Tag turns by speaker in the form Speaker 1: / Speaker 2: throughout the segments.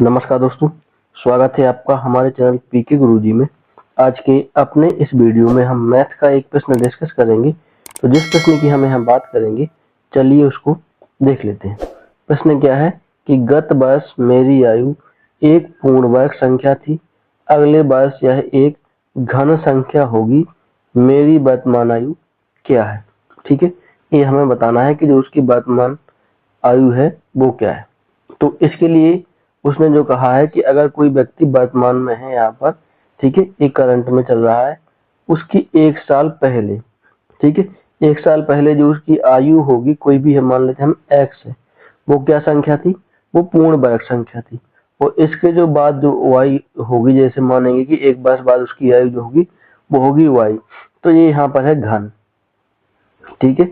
Speaker 1: नमस्कार दोस्तों, स्वागत है आपका हमारे चैनल पीके गुरुजी में। आज के अपने इस वीडियो में हम मैथ का एक प्रश्न डिस्कस करेंगे। तो जिस प्रश्न की हम बात करेंगे, चलिए उसको देख लेते हैं। प्रश्न क्या है कि गत वर्ष मेरी आयु एक पूर्ण वर्ग संख्या थी, अगले वर्ष यह एक घन संख्या होगी, मेरी वर्तमान आयु क्या है। ठीक है, ये हमें बताना है कि जो उसकी वर्तमान आयु है वो क्या है। तो इसके लिए उसने जो कहा है कि अगर कोई व्यक्ति वर्तमान में है यहाँ पर, ठीक है, एक करंट में चल रहा है, उसकी एक साल पहले, ठीक है, एक साल पहले जो उसकी आयु होगी, कोई भी है, मान लेते हैं हम एक्स है, वो क्या संख्या थी, वो पूर्ण वर्ग संख्या थी। और इसके जो बाद जो वाई होगी, जैसे मानेंगे कि एक वर्ष बाद उसकी आयु जो होगी वो होगी वाई, तो ये यहाँ पर है घन। ठीक है,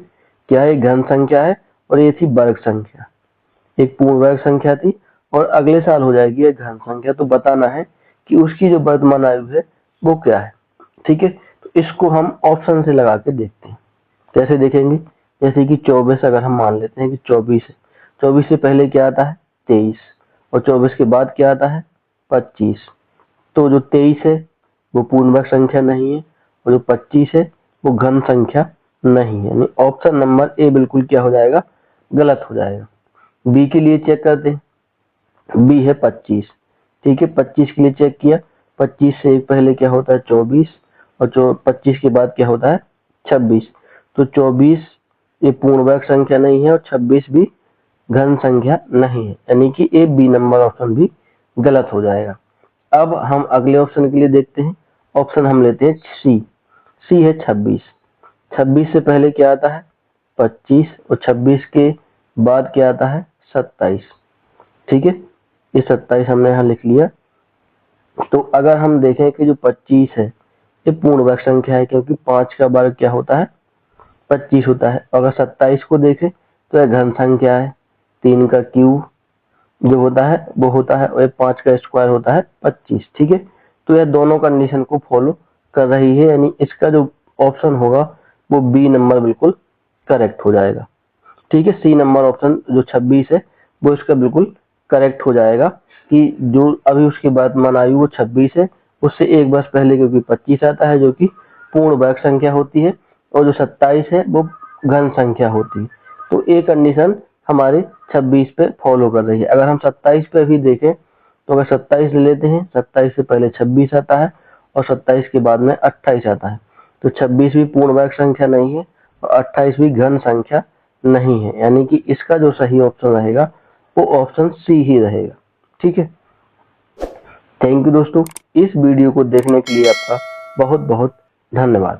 Speaker 1: क्या है, घन संख्या है और ये थी वर्ग संख्या, एक पूर्ण वर्ग संख्या थी और अगले साल हो जाएगी एक घन संख्या। तो बताना है कि उसकी जो वर्तमान आयु है वो क्या है। ठीक है, तो इसको हम ऑप्शन से लगा के देखते हैं। कैसे देखेंगे, जैसे कि 24 अगर हम मान लेते हैं कि 24 है, 24 से पहले क्या आता है 23, और 24 के बाद क्या आता है 25। तो जो 23 है वो पूर्ण वर्ग संख्या नहीं है और जो 25 है वो घन संख्या नहीं है, यानी ऑप्शन नंबर ए बिल्कुल क्या हो जाएगा, गलत हो जाएगा। बी के लिए चेक करते हैं, बी है 25। ठीक है, 25 के लिए चेक किया, 25 से एक पहले क्या होता है 24, और जो 25 के बाद क्या होता है 26। तो 24 ये पूर्ण वर्ग संख्या नहीं है और 26 भी घन संख्या नहीं है, यानी कि ए बी नंबर ऑप्शन भी गलत हो जाएगा। अब हम अगले ऑप्शन के लिए देखते हैं। ऑप्शन हम लेते हैं सी। सी है 26। 26 से पहले क्या आता है 25 और 26 के बाद क्या आता है 27। ठीक है, ये 27 हमने यहाँ लिख लिया। तो अगर हम देखें कि जो 25 है ये पूर्ण वर्ग संख्या है, क्योंकि 5 का वर्ग क्या होता है 25 होता है। अगर 27 को देखें तो यह घन संख्या है, 3 का क्यूब जो होता है वो होता है, और 5 का स्क्वायर होता है 25। ठीक है, तो यह दोनों कंडीशन को फॉलो कर रही है, यानी इसका जो ऑप्शन होगा वो बी नंबर बिल्कुल करेक्ट हो जाएगा। ठीक है, सी नंबर ऑप्शन जो 26 है वो इसका बिल्कुल करेक्ट हो जाएगा कि जो अभी उसकी वर्तमान आयु वो 26 है, उससे एक वर्ष पहले क्योंकि 25 आता है जो कि पूर्ण वर्ग संख्या होती है, और जो 27 है वो घन संख्या होती है। तो ये कंडीशन हमारे 26 पे फॉलो कर रही है। अगर हम 27 पे भी देखें तो अगर 27 ले लेते हैं, 27 से पहले 26 आता है और 27 के बाद में 28 आता है, तो 26 भी पूर्ण वर्ग संख्या नहीं है और 28 भी घन संख्या नहीं है, यानी कि इसका जो सही ऑप्शन रहेगा वो ऑप्शन सी ही रहेगा। ठीक है, थैंक यू दोस्तों, इस वीडियो को देखने के लिए आपका बहुत बहुत धन्यवाद।